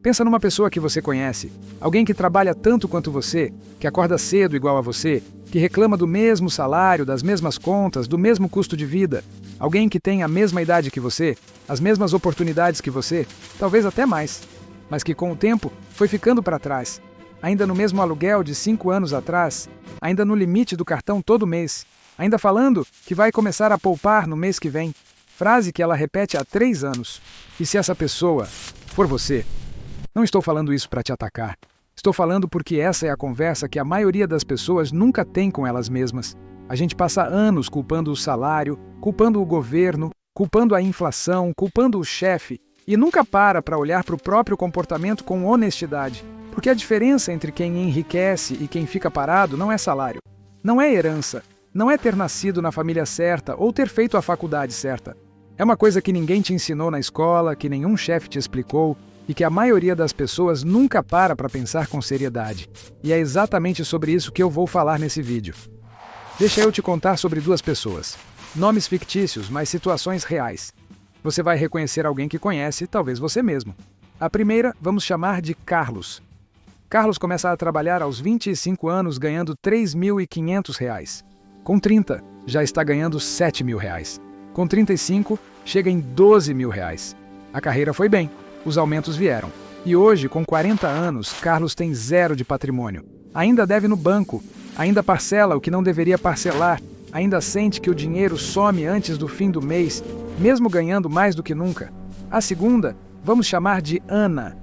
Pensa numa pessoa que você conhece, alguém que trabalha tanto quanto você, que acorda cedo igual a você, que reclama do mesmo salário, das mesmas contas, do mesmo custo de vida, alguém que tem a mesma idade que você, as mesmas oportunidades que você, talvez até mais, mas que com o tempo foi ficando para trás, ainda no mesmo aluguel de 5 anos atrás, ainda no limite do cartão todo mês, ainda falando que vai começar a poupar no mês que vem, frase que ela repete há 3 anos. E se essa pessoa for você? Não estou falando isso para te atacar. Estou falando porque essa é a conversa que a maioria das pessoas nunca tem com elas mesmas. A gente passa anos culpando o salário, culpando o governo, culpando a inflação, culpando o chefe, e nunca para olhar para o próprio comportamento com honestidade. Porque a diferença entre quem enriquece e quem fica parado não é salário, não é herança, não é ter nascido na família certa ou ter feito a faculdade certa. É uma coisa que ninguém te ensinou na escola, que nenhum chefe te explicou, e que a maioria das pessoas nunca para pensar com seriedade. E é exatamente sobre isso que eu vou falar nesse vídeo. Deixa eu te contar sobre 2 pessoas. Nomes fictícios, mas situações reais. Você vai reconhecer alguém que conhece, talvez você mesmo. A primeira, vamos chamar de Carlos. Carlos começa a trabalhar aos 25 anos ganhando R$ 3.500. Com 30, já está ganhando R$ 7.000. Com 35, chega em R$ 12.000. A carreira foi bem. Os aumentos vieram. E hoje, com 40 anos, Carlos tem 0 de patrimônio. Ainda deve no banco, ainda parcela o que não deveria parcelar, ainda sente que o dinheiro some antes do fim do mês, mesmo ganhando mais do que nunca. A segunda, vamos chamar de Ana.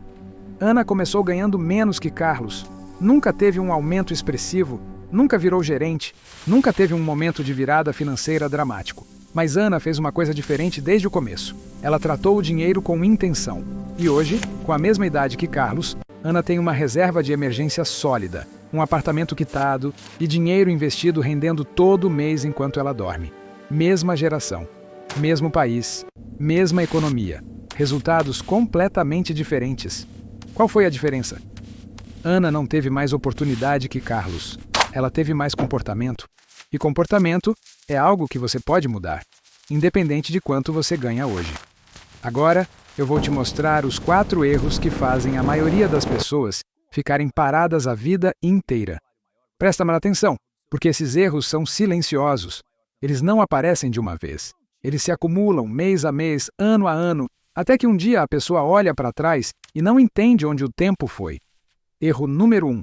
Ana começou ganhando menos que Carlos. Nunca teve um aumento expressivo, nunca virou gerente, nunca teve um momento de virada financeira dramático. Mas Ana fez uma coisa diferente desde o começo. Ela tratou o dinheiro com intenção. E hoje, com a mesma idade que Carlos, Ana tem uma reserva de emergência sólida, um apartamento quitado e dinheiro investido rendendo todo mês enquanto ela dorme. Mesma geração, mesmo país, mesma economia. Resultados completamente diferentes. Qual foi a diferença? Ana não teve mais oportunidade que Carlos. Ela teve mais comportamento. E comportamento é algo que você pode mudar, independente de quanto você ganha hoje. Agora, eu vou te mostrar os 4 erros que fazem a maioria das pessoas ficarem paradas a vida inteira. Presta mais atenção, porque esses erros são silenciosos. Eles não aparecem de uma vez. Eles se acumulam mês a mês, ano a ano, até que um dia a pessoa olha para trás e não entende onde o tempo foi. Erro número 1.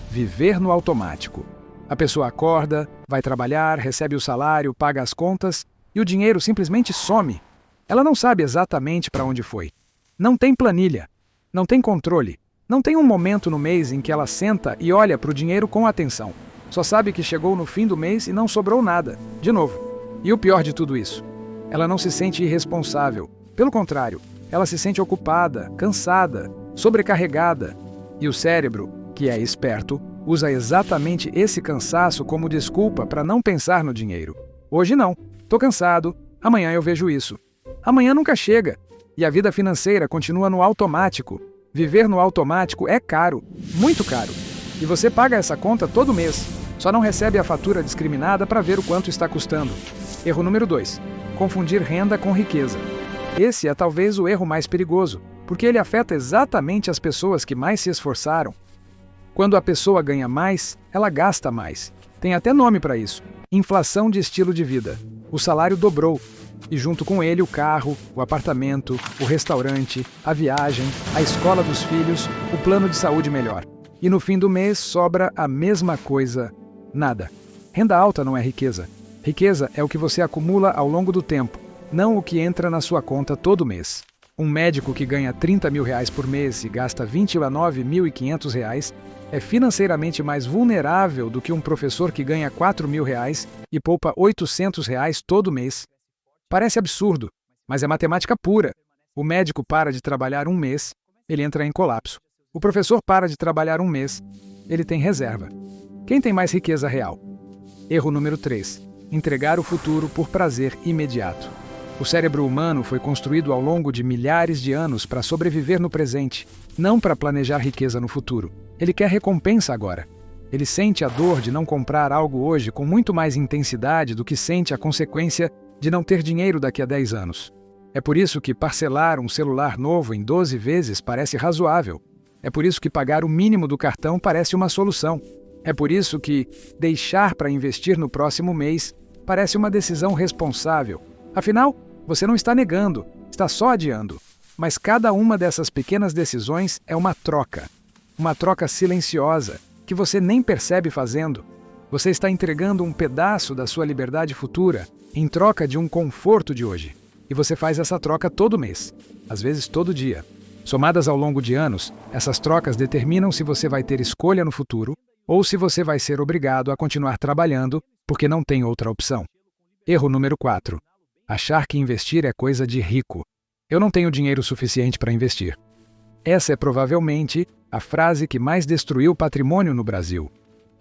Viver no automático. A pessoa acorda, vai trabalhar, recebe o salário, paga as contas e o dinheiro simplesmente some. Ela não sabe exatamente para onde foi. Não tem planilha, não tem controle, não tem um momento no mês em que ela senta e olha para o dinheiro com atenção. Só sabe que chegou no fim do mês e não sobrou nada, de novo. E o pior de tudo isso, ela não se sente irresponsável. Pelo contrário, ela se sente ocupada, cansada, sobrecarregada. E o cérebro, que é esperto, usa exatamente esse cansaço como desculpa para não pensar no dinheiro. Hoje não, tô cansado, amanhã eu vejo isso. Amanhã nunca chega, e a vida financeira continua no automático. Viver no automático é caro, muito caro. E você paga essa conta todo mês, só não recebe a fatura discriminada para ver o quanto está custando. Erro número 2. Confundir renda com riqueza. Esse é talvez o erro mais perigoso, porque ele afeta exatamente as pessoas que mais se esforçaram. Quando a pessoa ganha mais, ela gasta mais. Tem até nome para isso. Inflação de estilo de vida. O salário dobrou. E junto com ele o carro, o apartamento, o restaurante, a viagem, a escola dos filhos, o plano de saúde melhor. E no fim do mês sobra a mesma coisa, nada. Renda alta não é riqueza. Riqueza é o que você acumula ao longo do tempo, não o que entra na sua conta todo mês. Um médico que ganha R$ 30.000 por mês e gasta R$ 29.500 é financeiramente mais vulnerável do que um professor que ganha R$ 4.000 e poupa R$ 800 todo mês. Parece absurdo, mas é matemática pura. O médico para de trabalhar um mês, ele entra em colapso. O professor para de trabalhar um mês, ele tem reserva. Quem tem mais riqueza real? Erro número 3. Entregar o futuro por prazer imediato. O cérebro humano foi construído ao longo de milhares de anos para sobreviver no presente, não para planejar riqueza no futuro. Ele quer recompensa agora. Ele sente a dor de não comprar algo hoje com muito mais intensidade do que sente a consequência de não ter dinheiro daqui a 10 anos. É por isso que parcelar um celular novo em 12 vezes parece razoável. É por isso que pagar o mínimo do cartão parece uma solução. É por isso que deixar para investir no próximo mês parece uma decisão responsável. Afinal, você não está negando, está só adiando. Mas cada uma dessas pequenas decisões é uma troca silenciosa, que você nem percebe fazendo. Você está entregando um pedaço da sua liberdade futura em troca de um conforto de hoje. E você faz essa troca todo mês, às vezes todo dia. Somadas ao longo de anos, essas trocas determinam se você vai ter escolha no futuro ou se você vai ser obrigado a continuar trabalhando porque não tem outra opção. Erro número 4. Achar que investir é coisa de rico. Eu não tenho dinheiro suficiente para investir. Essa é provavelmente a frase que mais destruiu o patrimônio no Brasil.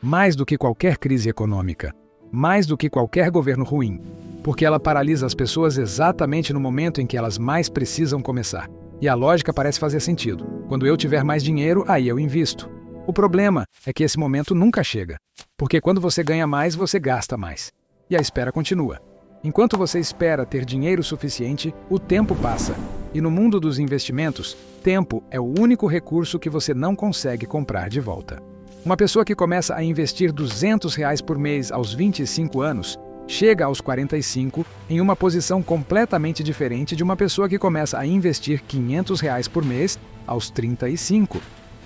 Mais do que qualquer crise econômica. Mais do que qualquer governo ruim. Porque ela paralisa as pessoas exatamente no momento em que elas mais precisam começar. E a lógica parece fazer sentido. Quando eu tiver mais dinheiro, aí eu invisto. O problema é que esse momento nunca chega. Porque quando você ganha mais, você gasta mais. E a espera continua. Enquanto você espera ter dinheiro suficiente, o tempo passa. E no mundo dos investimentos, tempo é o único recurso que você não consegue comprar de volta. Uma pessoa que começa a investir R$ 200 por mês aos 25 anos, chega aos 45 em uma posição completamente diferente de uma pessoa que começa a investir R$ 500 por mês aos 35.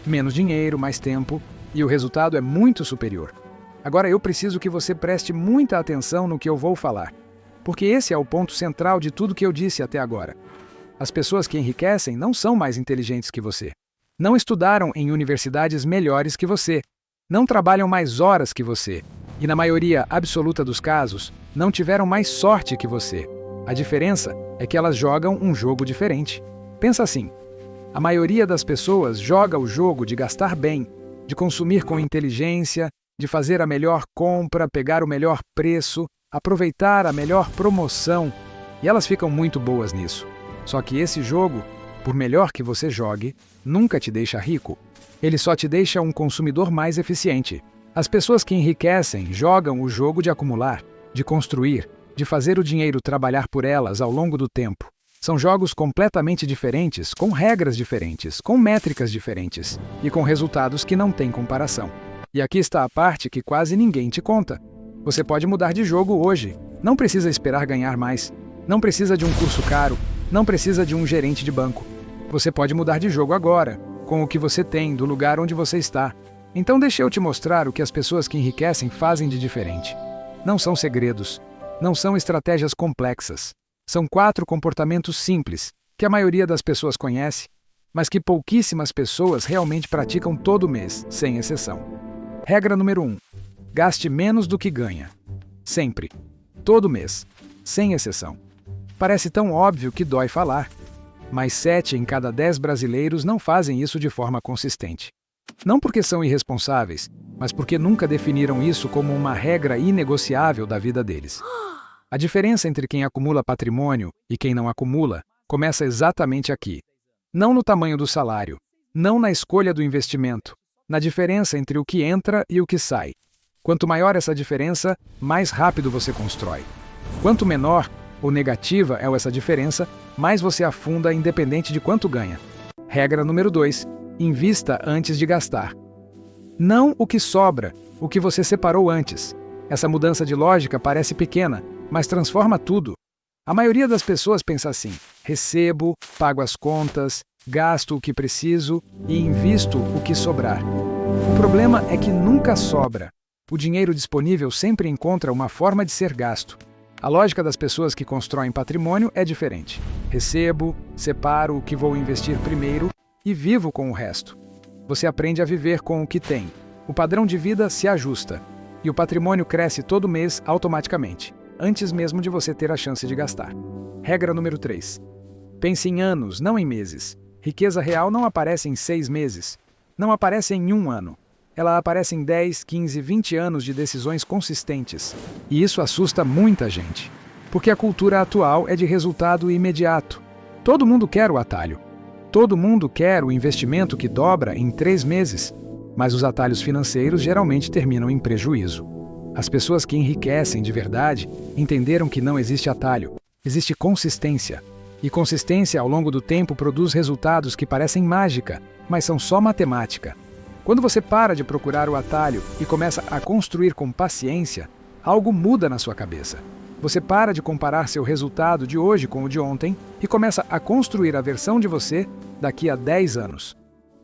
Menos dinheiro, mais tempo, e o resultado é muito superior. Agora eu preciso que você preste muita atenção no que eu vou falar. Porque esse é o ponto central de tudo que eu disse até agora. As pessoas que enriquecem não são mais inteligentes que você. Não estudaram em universidades melhores que você. Não trabalham mais horas que você. E na maioria absoluta dos casos, não tiveram mais sorte que você. A diferença é que elas jogam um jogo diferente. Pensa assim. A maioria das pessoas joga o jogo de gastar bem, de consumir com inteligência, de fazer a melhor compra, pegar o melhor preço, aproveitar a melhor promoção, e elas ficam muito boas nisso. Só que esse jogo, por melhor que você jogue, nunca te deixa rico. Ele só te deixa um consumidor mais eficiente. As pessoas que enriquecem jogam o jogo de acumular, de construir, de fazer o dinheiro trabalhar por elas ao longo do tempo. São jogos completamente diferentes, com regras diferentes, com métricas diferentes e com resultados que não têm comparação. E aqui está a parte que quase ninguém te conta. Você pode mudar de jogo hoje. Não precisa esperar ganhar mais. Não precisa de um curso caro. Não precisa de um gerente de banco. Você pode mudar de jogo agora, com o que você tem, do lugar onde você está. Então deixa eu te mostrar o que as pessoas que enriquecem fazem de diferente. Não são segredos. Não são estratégias complexas. São 4 comportamentos simples, que a maioria das pessoas conhece, mas que pouquíssimas pessoas realmente praticam todo mês, sem exceção. Regra número 1. Gaste menos do que ganha. Sempre. Todo mês. Sem exceção. Parece tão óbvio que dói falar. Mas 7 em cada 10 brasileiros não fazem isso de forma consistente. Não porque são irresponsáveis, mas porque nunca definiram isso como uma regra inegociável da vida deles. A diferença entre quem acumula patrimônio e quem não acumula começa exatamente aqui. Não no tamanho do salário, não na escolha do investimento, na diferença entre o que entra e o que sai. Quanto maior essa diferença, mais rápido você constrói. Quanto menor ou negativa é essa diferença, mais você afunda independente de quanto ganha. Regra número 2. Invista antes de gastar. Não o que sobra, o que você separou antes. Essa mudança de lógica parece pequena, mas transforma tudo. A maioria das pessoas pensa assim: recebo, pago as contas, gasto o que preciso e invisto o que sobrar. O problema é que nunca sobra. O dinheiro disponível sempre encontra uma forma de ser gasto. A lógica das pessoas que constroem patrimônio é diferente. Recebo, separo o que vou investir primeiro e vivo com o resto. Você aprende a viver com o que tem. O padrão de vida se ajusta. E o patrimônio cresce todo mês automaticamente, antes mesmo de você ter a chance de gastar. Regra número 3. Pense em anos, não em meses. Riqueza real não aparece em 6 meses. Não aparece em 1 ano. Ela aparece em 10, 15, 20 anos de decisões consistentes. E isso assusta muita gente. Porque a cultura atual é de resultado imediato. Todo mundo quer o atalho. Todo mundo quer o investimento que dobra em 3 meses. Mas os atalhos financeiros geralmente terminam em prejuízo. As pessoas que enriquecem de verdade entenderam que não existe atalho, existe consistência. E consistência ao longo do tempo produz resultados que parecem mágica, mas são só matemática. Quando você para de procurar o atalho e começa a construir com paciência, algo muda na sua cabeça. Você para de comparar seu resultado de hoje com o de ontem e começa a construir a versão de você daqui a 10 anos.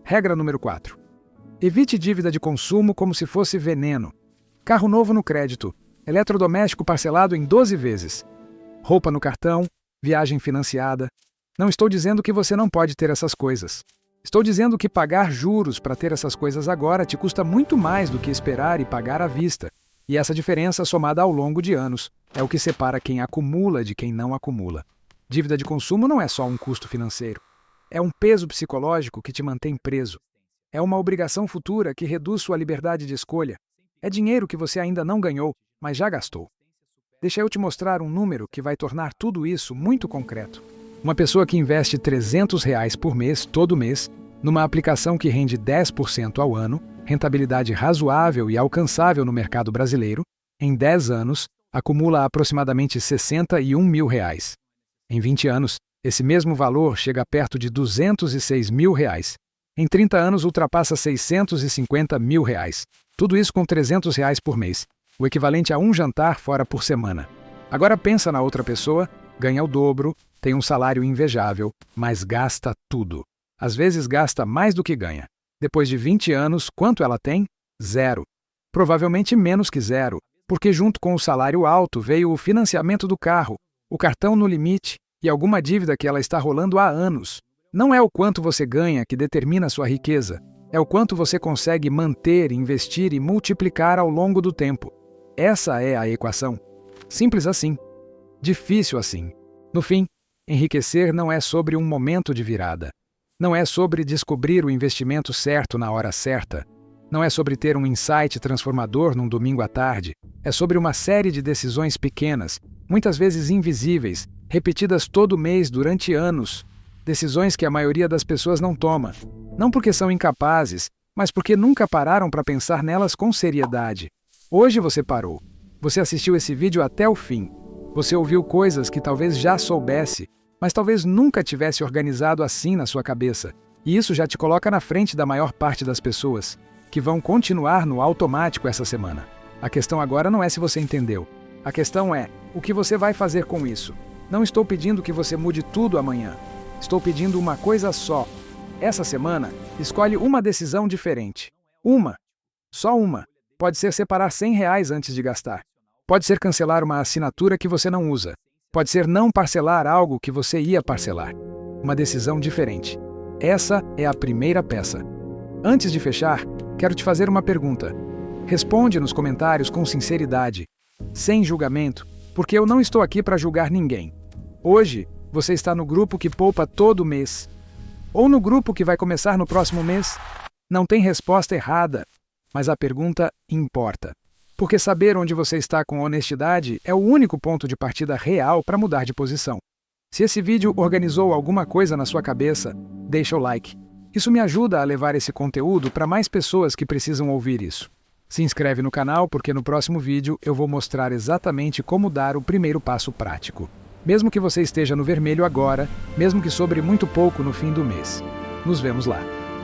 Regra número 4. Evite dívida de consumo como se fosse veneno. Carro novo no crédito, eletrodoméstico parcelado em 12 vezes, roupa no cartão, viagem financiada. Não estou dizendo que você não pode ter essas coisas. Estou dizendo que pagar juros para ter essas coisas agora te custa muito mais do que esperar e pagar à vista. E essa diferença, somada ao longo de anos, é o que separa quem acumula de quem não acumula. Dívida de consumo não é só um custo financeiro. É um peso psicológico que te mantém preso. É uma obrigação futura que reduz sua liberdade de escolha. É dinheiro que você ainda não ganhou, mas já gastou. Deixa eu te mostrar um número que vai tornar tudo isso muito concreto. Uma pessoa que investe R$300 por mês, todo mês, numa aplicação que rende 10% ao ano, rentabilidade razoável e alcançável no mercado brasileiro, em 10 anos, acumula aproximadamente R$61 mil. Em 20 anos, esse mesmo valor chega perto de R$206 mil. Em 30 anos, ultrapassa R$650 mil. Tudo isso com R$300 por mês, o equivalente a um jantar fora por semana. Agora pensa na outra pessoa, ganha o dobro, tem um salário invejável, mas gasta tudo. Às vezes gasta mais do que ganha. Depois de 20 anos, quanto ela tem? Zero. Provavelmente menos que zero, porque junto com o salário alto veio o financiamento do carro, o cartão no limite e alguma dívida que ela está rolando há anos. Não é o quanto você ganha que determina sua riqueza, é o quanto você consegue manter, investir e multiplicar ao longo do tempo. Essa é a equação. Simples assim. Difícil assim. No fim, enriquecer não é sobre um momento de virada. Não é sobre descobrir o investimento certo na hora certa. Não é sobre ter um insight transformador num domingo à tarde. É sobre uma série de decisões pequenas, muitas vezes invisíveis, repetidas todo mês durante anos. Decisões que a maioria das pessoas não toma. Não porque são incapazes, mas porque nunca pararam para pensar nelas com seriedade. Hoje você parou. Você assistiu esse vídeo até o fim. Você ouviu coisas que talvez já soubesse, mas talvez nunca tivesse organizado assim na sua cabeça. E isso já te coloca na frente da maior parte das pessoas, que vão continuar no automático essa semana. A questão agora não é se você entendeu. A questão é, o que você vai fazer com isso? Não estou pedindo que você mude tudo amanhã. Estou pedindo uma coisa só. Essa semana, escolhe uma decisão diferente. Uma. Só uma. Pode ser separar R$100 antes de gastar. Pode ser cancelar uma assinatura que você não usa. Pode ser não parcelar algo que você ia parcelar. Uma decisão diferente. Essa é a primeira peça. Antes de fechar, quero te fazer uma pergunta. Responde nos comentários com sinceridade, sem julgamento, porque eu não estou aqui para julgar ninguém. Hoje, você está no grupo que poupa todo mês. Ou no grupo que vai começar no próximo mês. Não tem resposta errada, mas a pergunta importa. Porque saber onde você está com honestidade é o único ponto de partida real para mudar de posição. Se esse vídeo organizou alguma coisa na sua cabeça, deixa o like. Isso me ajuda a levar esse conteúdo para mais pessoas que precisam ouvir isso. Se inscreve no canal porque no próximo vídeo eu vou mostrar exatamente como dar o primeiro passo prático. Mesmo que você esteja no vermelho agora, mesmo que sobre muito pouco no fim do mês. Nos vemos lá.